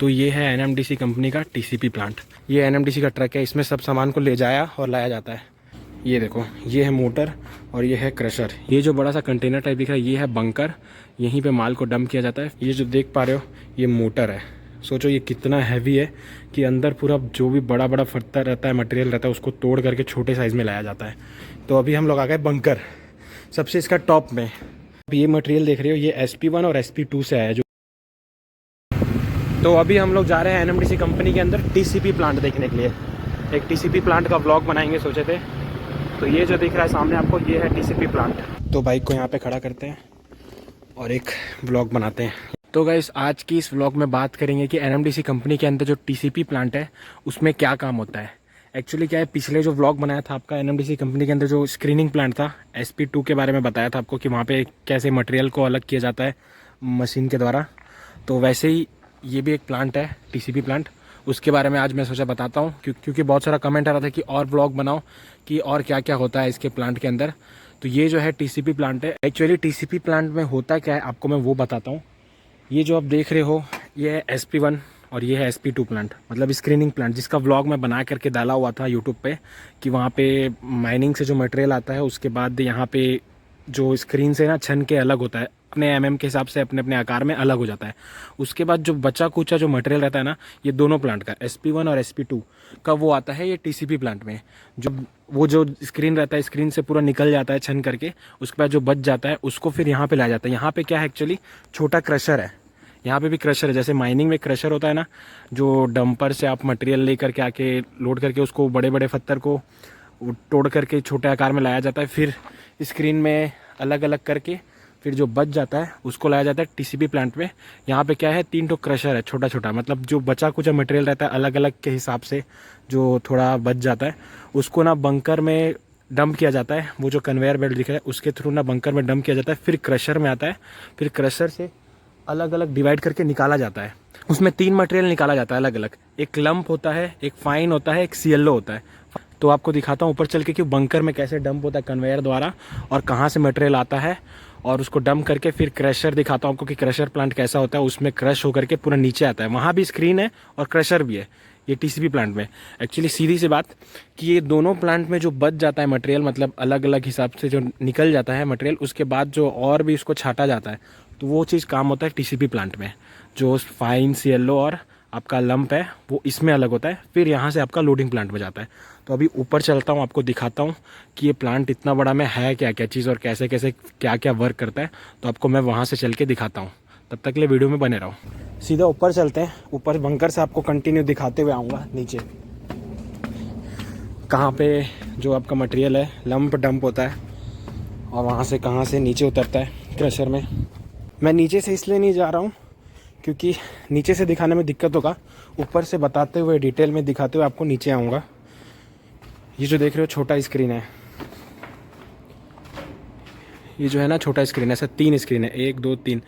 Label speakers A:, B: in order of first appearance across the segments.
A: तो ये है एनएमडीसी कंपनी का टीसीपी प्लांट। ये एनएमडीसी का ट्रक है, इसमें सब सामान को ले जाया और लाया जाता है। ये देखो, ये है मोटर और ये है क्रशर। ये जो बड़ा सा कंटेनर टाइप दिख रहा है ये है बंकर, यहीं पे माल को डंप किया जाता है। ये जो देख पा रहे हो ये मोटर है। सोचो ये कितना हैवी है कि अंदर पूरा जो भी बड़ा बड़ा पत्थर रहता है, मटेरियल रहता है, उसको तोड़ करके छोटे साइज़ में लाया जाता है। तो अभी हम लोग आ गए बंकर, सबसे इसका टॉप में। अब ये मटेरियल देख रहे हो ये SP1 और SP2 से आया। तो अभी हम लोग जा रहे हैं एनएमडीसी कंपनी के अंदर टीसीपी प्लांट देखने के लिए। एक टीसीपी प्लांट का व्लॉग बनाएंगे सोचे थे। तो ये जो दिख रहा है सामने आपको ये है टीसीपी प्लांट। तो बाइक को यहाँ पे खड़ा करते हैं और एक व्लॉग बनाते हैं। तो गाइस आज की इस व्लॉग में बात करेंगे कि एनएमडीसी कंपनी के अंदर जो टीसीपी प्लांट है उसमें क्या काम होता है। एक्चुअली क्या है, पिछले जो व्लॉग बनाया था आपका एनएमडीसी कंपनी के अंदर जो स्क्रीनिंग प्लांट था SP2 के बारे में बताया था आपको कि वहाँ पे कैसे मटेरियल को अलग किया जाता है मशीन के द्वारा। तो वैसे ही ये भी एक प्लांट है टीसीपी प्लांट, उसके बारे में आज मैं सोचा बताता हूँ क्योंकि बहुत सारा कमेंट आ रहा था कि और व्लॉग बनाओ कि और क्या क्या होता है इसके प्लांट के अंदर। तो ये जो है टीसीपी प्लांट है। एक्चुअली टीसीपी प्लांट में होता क्या है आपको मैं वो बताता हूँ। ये जो आप देख रहे हो ये है SP1 और ये है SP2 प्लांट, मतलब स्क्रीनिंग प्लांट, जिसका व्लॉग मैं बना करके डाला हुआ था यूट्यूब पे कि वहाँ पे माइनिंग से जो मटेरियल आता है उसके बाद यहाँ पे जो स्क्रीन से ना छन के अलग होता है, अपने के हिसाब से अपने अपने आकार में अलग हो जाता है। उसके बाद जो बचा कुचा जो मटेरियल रहता है ना, ये दोनों प्लांट का SP1 और SP2 का वो आता है ये टीसीपी प्लांट में। जब वो जो स्क्रीन रहता है स्क्रीन से पूरा निकल जाता है छन करके, उसके बाद जो बच जाता है उसको फिर यहाँ पे लाया जाता है। यहाँ पे क्या है एक्चुअली छोटा क्रशर है, यहाँ पे भी क्रशर है। जैसे माइनिंग में क्रशर होता है ना, जो डंपर से आप मटेरियल ले करके आके लोड करके उसको बड़े बड़े पत्थर को तोड़ करके छोटे आकार में लाया जाता है, फिर स्क्रीन में अलग अलग करके फिर जो बच जाता है उसको लाया जाता है टीसीपी प्लांट में। यहाँ पे क्या है 3 क्रशर है छोटा छोटा, मतलब जो बचा कुचा मटेरियल रहता है अलग अलग के हिसाब से जो थोड़ा बच जाता है उसको ना बंकर में डंप किया जाता है। वो जो कन्वेयर बेल्ट दिख रहा है उसके थ्रू ना बंकर में डंप किया जाता है, फिर क्रशर में आता है, फिर क्रशर से अलग अलग डिवाइड करके निकाला जाता है। उसमें 3 मटेरियल निकाला जाता है अलग अलग, एक लंप होता है, एक फाइन होता है, एक CLO होता है। तो आपको दिखाता हूँ ऊपर चल के कि बंकर में कैसे डंप होता है कन्वेयर द्वारा और कहाँ से मटेरियल आता है, और उसको डंप करके फिर क्रशर दिखाता हूँ आपको कि क्रशर प्लांट कैसा होता है। उसमें क्रश होकर के पूरा नीचे आता है, वहाँ भी स्क्रीन है और क्रशर भी है ये टीसीपी प्लांट में। एक्चुअली सीधी सी बात कि ये दोनों प्लांट में जो बच जाता है मटेरियल, मतलब अलग अलग हिसाब से जो निकल जाता है मटेरियल, उसके बाद जो और भी उसको छाटा जाता है, तो वो चीज़ काम होता है टीसीपी प्लांट में। जो फाइन CLO और आपका लंप है वो इसमें अलग होता है, फिर यहाँ से आपका लोडिंग प्लांट में जाता है। तो अभी ऊपर चलता हूँ, आपको दिखाता हूँ कि ये प्लांट इतना बड़ा में है क्या क्या चीज़ और कैसे कैसे क्या क्या वर्क करता है। तो आपको मैं वहाँ से चल के दिखाता हूँ, तब तक के लिए वीडियो में बने रहो। सीधा ऊपर चलते हैं, ऊपर बंकर से आपको कंटिन्यू दिखाते हुए आऊँगा नीचे कहाँ पे जो आपका मटेरियल है लंप डंप होता है और वहाँ से कहाँ से नीचे उतरता है क्रशर में। मैं नीचे से इसलिए नहीं जा रहा हूँ क्योंकि नीचे से दिखाने में दिक्कत होगा, ऊपर से बताते हुए डिटेल में दिखाते हुए आपको नीचे आऊँगा। ये जो देख रहे हो छोटा स्क्रीन है, ये जो है ना छोटा स्क्रीन है, ऐसा 3 स्क्रीन है, 1 2 3।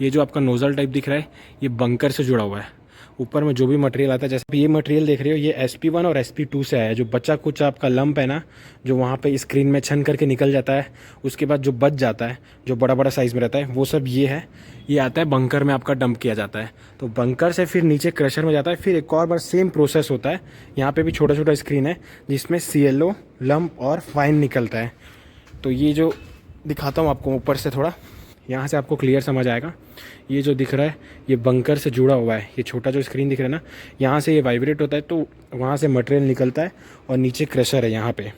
A: ये जो आपका नोजल टाइप दिख रहा है ये बंकर से जुड़ा हुआ है। ऊपर में जो भी मटेरियल आता है, जैसे ये मटेरियल देख रहे हो ये SP1 और SP2 से आया है। जो बचा कुछ आपका लंप है ना, जो वहाँ पे स्क्रीन में छन करके निकल जाता है, उसके बाद जो बच जाता है जो बड़ा बड़ा साइज़ में रहता है, वो सब ये है। ये आता है बंकर में आपका डंप किया जाता है। तो बंकर से फिर नीचे क्रशर में जाता है, फिर एक और बार सेम प्रोसेस होता है। यहाँ पर भी छोटा छोटा स्क्रीन है जिसमें CLO लंप और फाइन निकलता है। तो ये जो दिखाता हूँ आपको ऊपर से थोड़ा, यहाँ से आपको क्लियर समझ आएगा। ये जो दिख रहा है ये बंकर से जुड़ा हुआ है। ये छोटा जो स्क्रीन दिख रहा है ना, यहाँ से ये वाइब्रेट होता है तो वहाँ से मटेरियल निकलता है और नीचे क्रशर है। यहाँ पे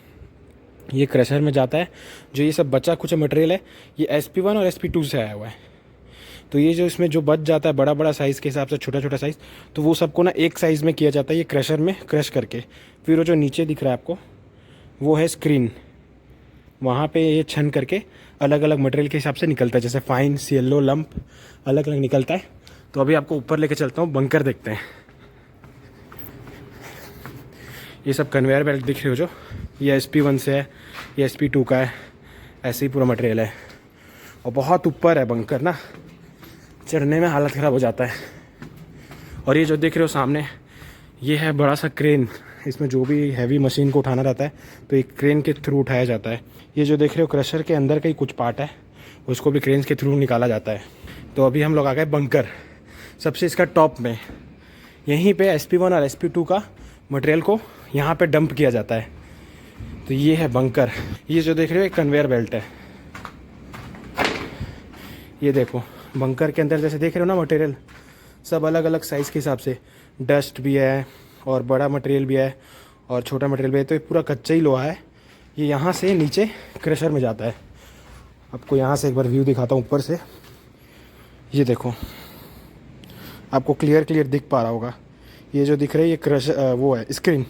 A: ये क्रशर में जाता है। जो ये सब बचा कुछ मटेरियल है ये SP1 और SP2 से आया हुआ है। तो ये जो इसमें जो बच जाता है बड़ा बड़ा साइज़ के हिसाब से छोटा छोटा साइज़, तो वो सबको ना एक साइज़ में किया जाता है ये क्रशर में क्रश करके। फिर वो जो नीचे दिख रहा है आपको वो है स्क्रीन, वहाँ पे ये छन करके अलग अलग मटेरियल के हिसाब से निकलता है, जैसे फाइन CLO लंप अलग अलग निकलता है। तो अभी आपको ऊपर लेके चलता हूँ, बंकर देखते हैं। ये सब कन्वेयर बेल्ट दिख रहे हो जो, ये SP1 से है, ये SP2 का है, ऐसे ही पूरा मटेरियल है। और बहुत ऊपर है बंकर ना, चढ़ने में हालत ख़राब हो जाता है। और ये जो देख रहे हो सामने ये है बड़ा सा क्रेन, इसमें जो भी हैवी मशीन को उठाना रहता है तो एक क्रेन के थ्रू उठाया जाता है। ये जो देख रहे हो क्रशर के अंदर का ही कुछ पार्ट है, उसको भी क्रेन के थ्रू निकाला जाता है। तो अभी हम लोग आ गए बंकर, सबसे इसका टॉप में। यहीं पे SP1 और SP2 का मटेरियल को यहाँ पे डंप किया जाता है। तो ये है बंकर। ये जो देख रहे हो एक कन्वेयर बेल्ट है। ये देखो बंकर के अंदर जैसे देख रहे हो ना मटेरियल सब अलग अलग साइज़ के हिसाब से, डस्ट भी है और बड़ा मटेरियल भी है और छोटा मटेरियल भी है। तो ये पूरा कच्चा ही लोहा है। ये यहाँ से नीचे क्रशर में जाता है। आपको यहाँ से एक बार व्यू दिखाता हूँ ऊपर से। ये देखो आपको क्लियर दिख पा रहा होगा। ये जो दिख रहा है ये क्रशर वो है स्क्रीन,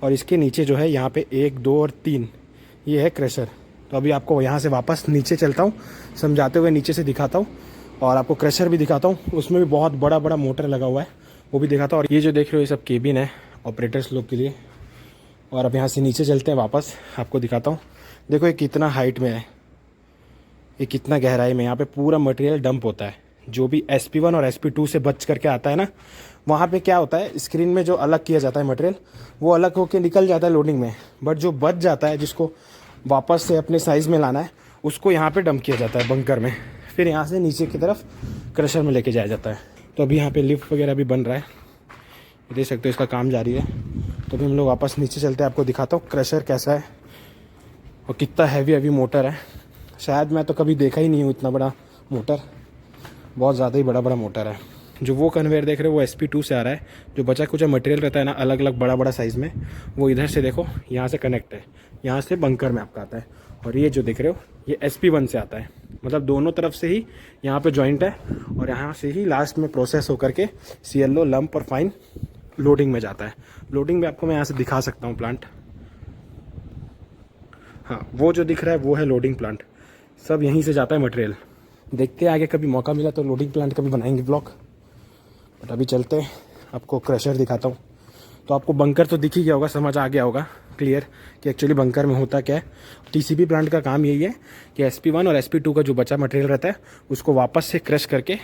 A: और इसके नीचे जो है यहाँ पे 1 2 और 3 ये है क्रशर। तो अभी आपको यहाँ से वापस नीचे चलता हूँ, समझाते हुए नीचे से दिखाता हूँ और आपको क्रशर भी दिखाता हूँ। उसमें भी बहुत बड़ा बड़ा मोटर लगा हुआ है, वो भी दिखाता हूँ। और ये जो देख रहे हो ये सब केबिन है ऑपरेटर्स लोग के लिए। और अब यहाँ से नीचे चलते हैं वापस, आपको दिखाता हूँ। देखो ये कितना हाइट में है, ये कितना गहराई में। यहाँ पे पूरा मटेरियल डंप होता है। जो भी SP1 और SP2 से बच करके आता है ना, वहाँ पे क्या होता है स्क्रीन में जो अलग किया जाता है मटेरियल वो अलग होके निकल जाता है लोडिंग में। बट जो बच जाता है जिसको वापस से अपने साइज़ में लाना है उसको यहाँ पे डंप किया जाता है बंकर में। फिर यहाँ से नीचे की तरफ क्रशर में लेके जाया जाता है। तो अभी यहाँ पे लिफ्ट वगैरह भी बन रहा है, देख सकते हो इसका काम जारी है। तो अभी हम लोग वापस नीचे चलते हैं, आपको दिखाता हूँ क्रशर कैसा है और कितना हैवी मोटर है। शायद मैं तो कभी देखा ही नहीं हूँ इतना बड़ा मोटर, बहुत ज़्यादा ही बड़ा मोटर है। जो वो कन्वेयर देख रहे हो वो SP2 से आ रहा है। जो बचा कुछ मटेरियल रहता है ना अलग अलग बड़ा साइज़ में, वो इधर से देखो यहाँ से कनेक्ट है, यहाँ से बंकर में आपका आता है। और ये जो देख रहे हो ये SP1 से आता है, मतलब दोनों तरफ से ही यहाँ पे जॉइंट है और यहाँ से ही लास्ट में प्रोसेस होकर के CLO लंप और फाइन लोडिंग में जाता है। लोडिंग में आपको मैं यहाँ से दिखा सकता हूँ प्लांट। हाँ वो जो दिख रहा है वो है लोडिंग प्लांट। सब यहीं से जाता है मटेरियल। देखते हैं आगे कभी मौका मिला तो लोडिंग प्लांट का भी बनाएंगे ब्लॉग। बट अभी चलते हैं, आपको क्रशर दिखाता हूँ। तो आपको बंकर तो दिख ही गया होगा, समझ आ गया होगा क्लियर कि एक्चुअली बंकर में होता क्या है। TCP प्लांट का काम यही है कि SP1 और SP2 का जो बचा मटेरियल रहता है उसको वापस से क्रश करके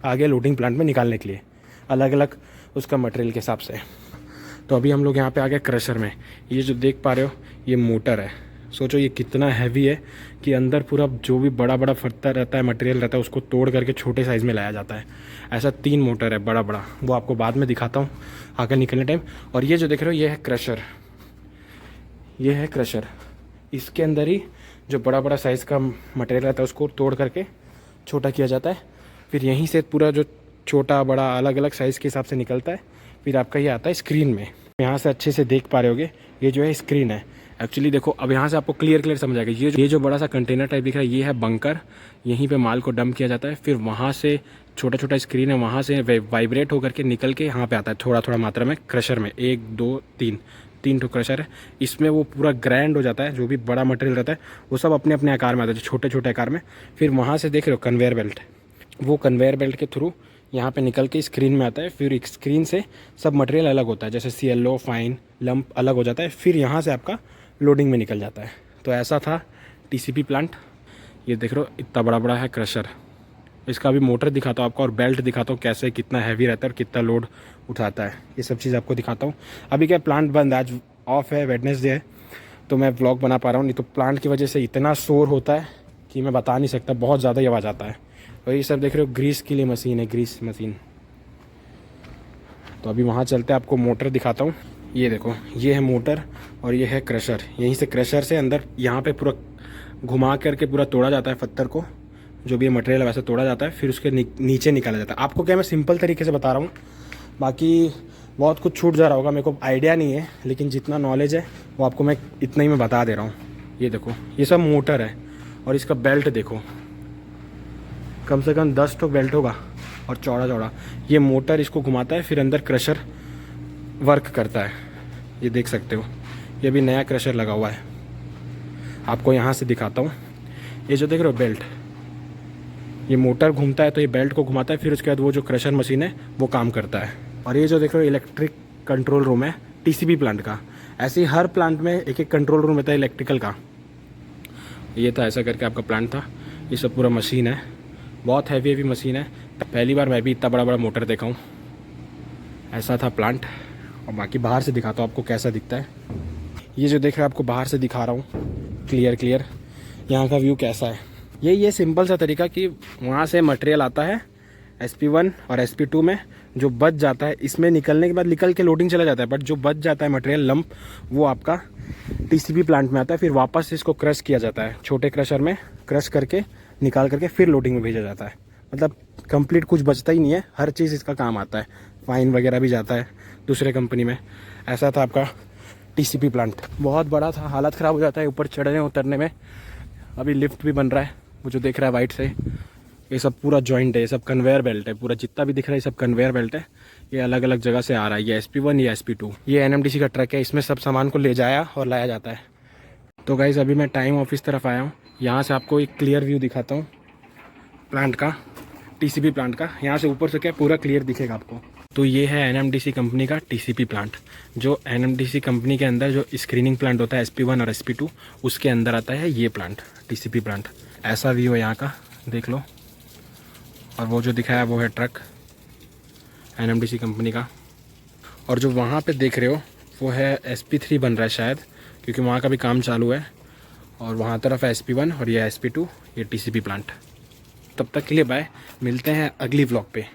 A: आगे लोडिंग प्लांट में निकालने के लिए, अलग अलग उसका मटेरियल के हिसाब से। तो अभी हम लोग यहाँ पे आ गए क्रशर में। ये जो देख पा रहे हो ये मोटर है। सोचो ये कितना हैवी है कि अंदर पूरा जो भी बड़ा पत्थर रहता है मटेरियल रहता है उसको तोड़ करके छोटे साइज़ में लाया जाता है। ऐसा 3 मोटर है बड़ा, वो आपको बाद में दिखाता हूँ आगे निकलने टाइम। और ये जो देख रहे हो ये है क्रशर, ये है क्रशर। इसके अंदर ही जो बड़ा साइज़ का मटेरियल रहता है उसको तोड़ करके छोटा किया जाता है। फिर यहीं से पूरा जो छोटा बड़ा अलग अलग साइज़ के हिसाब से निकलता है। फिर आपका ये आता है स्क्रीन में। यहाँ से अच्छे से देख पा रहे होगे ये जो है स्क्रीन है। एक्चुअली देखो अब यहाँ से आपको क्लियर समझ आएगा। ये जो बड़ा सा कंटेनर टाइप दिख रहा है ये है बंकर। यहीं पे माल को डंप किया जाता है। फिर वहाँ से छोटा स्क्रीन है, वहाँ से वाइब्रेट होकर के निकल के यहाँ पे आता है थोड़ा मात्रा में क्रशर में। 1 2 3 ठो क्रशर है। इसमें वो पूरा ग्राइंड हो जाता है। जो भी बड़ा मटेरियल रहता है वो सब अपने अपने आकार में आता है, छोटे आकार में। फिर वहाँ से देख रहे हो कन्वेयर बेल्ट, वो कन्वेयर बेल्ट के थ्रू यहाँ पे निकल के स्क्रीन में आता है। फिर स्क्रीन से सब मटेरियल अलग होता है, जैसे CLO फाइन लंप अलग हो जाता है। फिर यहाँ से आपका लोडिंग में निकल जाता है। तो ऐसा था TCP प्लांट। ये देख रहे हो इतना बड़ा है क्रशर। इसका भी मोटर दिखाता हूँ आपको और बेल्ट दिखाता हूँ कैसे कितना हैवी रहता है और कितना लोड उठाता है। ये सब चीज़ आपको दिखाता हूँ। अभी क्या प्लांट बंद, आज ऑफ है, वेडनेसडे है, तो मैं व्लॉग बना पा रहा हूँ। नहीं तो प्लांट की वजह से इतना शोर होता है कि मैं बता नहीं सकता, बहुत ज़्यादा ही आवाज़ आता है। और ये सब देख रहे हो ग्रीस के लिए मशीन है, ग्रीस मशीन। तो अभी वहाँ चलते हैं, आपको मोटर दिखाता हूँ। ये देखो ये है मोटर और ये है क्रशर। यहीं से क्रशर से अंदर यहाँ पे पूरा घुमा करके पूरा तोड़ा जाता है पत्थर को, जो भी मटेरियल है वैसे तोड़ा जाता है। फिर उसके नीचे निकाला जाता है। आपको क्या मैं सिंपल तरीके से बता रहा हूँ, बाकी बहुत कुछ छूट जा रहा होगा, मेरे को आइडिया नहीं है, लेकिन जितना नॉलेज है वो आपको मैं इतना ही मैं बता दे रहा हूँ। ये देखो ये सब मोटर है और इसका बेल्ट देखो, कम से कम 10 ठो बेल्ट होगा और चौड़ा। ये मोटर इसको घुमाता है, फिर अंदर क्रशर वर्क करता है। ये देख सकते हो ये भी नया क्रशर लगा हुआ है। आपको यहाँ से दिखाता हूँ। ये जो देख रहे हो बेल्ट, ये मोटर घूमता है तो ये बेल्ट को घुमाता है। फिर उसके बाद वो जो क्रशर मशीन है वो काम करता है। और ये जो देख रहे हो इलेक्ट्रिक कंट्रोल रूम है TCP प्लांट का। ऐसे ही हर प्लांट में एक कंट्रोल रूम रहता है इलेक्ट्रिकल का। ये था ऐसा करके आपका प्लांट था। ये सब पूरा मशीन है, बहुत हैवी मशीन है। पहली बार मैं भी इतना बड़ा मोटर देखा हूँ। ऐसा था प्लांट। और बाकी बाहर से दिखाता हूँ आपको कैसा दिखता है। ये जो देख रहे हैं आपको बाहर से दिखा रहा हूँ क्लियर यहाँ का व्यू कैसा है। ये सिंपल सा तरीका कि वहाँ से मटेरियल आता है SP1 और SP2 में, जो बच जाता है इसमें निकलने के बाद निकल के लोडिंग चला जाता है, बट जो बच जाता है मटेरियल लंप वो आपका टीसीपी प्लांट में आता है। फिर वापस इसको क्रश किया जाता है, छोटे क्रशर में क्रश करके निकाल करके फिर लोडिंग में भेजा जाता है। मतलब कंप्लीट कुछ बचता ही नहीं है, हर चीज़ इसका काम आता है। फाइन वगैरह भी जाता है दूसरे कंपनी में। ऐसा था आपका टीसीपी प्लांट, बहुत बड़ा था, हालत ख़राब हो जाता है ऊपर चढ़ने उतरने में। अभी लिफ्ट भी बन रहा है, वो जो देख रहा है वाइट से, ये सब पूरा जॉइंट है, ये सब कन्वेयर बेल्ट है, पूरा जितना भी दिख रहा है ये सब कन्वेयर बेल्ट है। ये अलग अलग जगह से आ रहा है, ये SP1 या SP2। ये NMDC का ट्रक है, इसमें सब सामान को ले जाया और लाया जाता है। तो गाइज़ अभी मैं टाइम ऑफिस तरफ आया हूँ, यहाँ से आपको एक क्लियर व्यू दिखाता हूँ प्लांट का, TCP प्लांट का। यहाँ से ऊपर से क्या पूरा क्लियर दिखेगा आपको। तो ये है NMDC कंपनी का TCP प्लांट। जो NMDC कंपनी के अंदर जो स्क्रीनिंग प्लांट होता है SP1 और SP2, उसके अंदर आता है ये प्लांट, TCP प्लांट। ऐसा व्यू है यहाँ का, देख लो। और वो जो दिखाया वो है ट्रक NMDC कंपनी का। और जो वहाँ पे देख रहे हो वो है SP3 बन रहा है शायद, क्योंकि वहाँ का भी काम चालू है। और वहाँ तरफ है SP1 और ये SP2, ये TCP प्लांट। तब तक के लिए बाय, मिलते हैं अगली व्लॉग पे।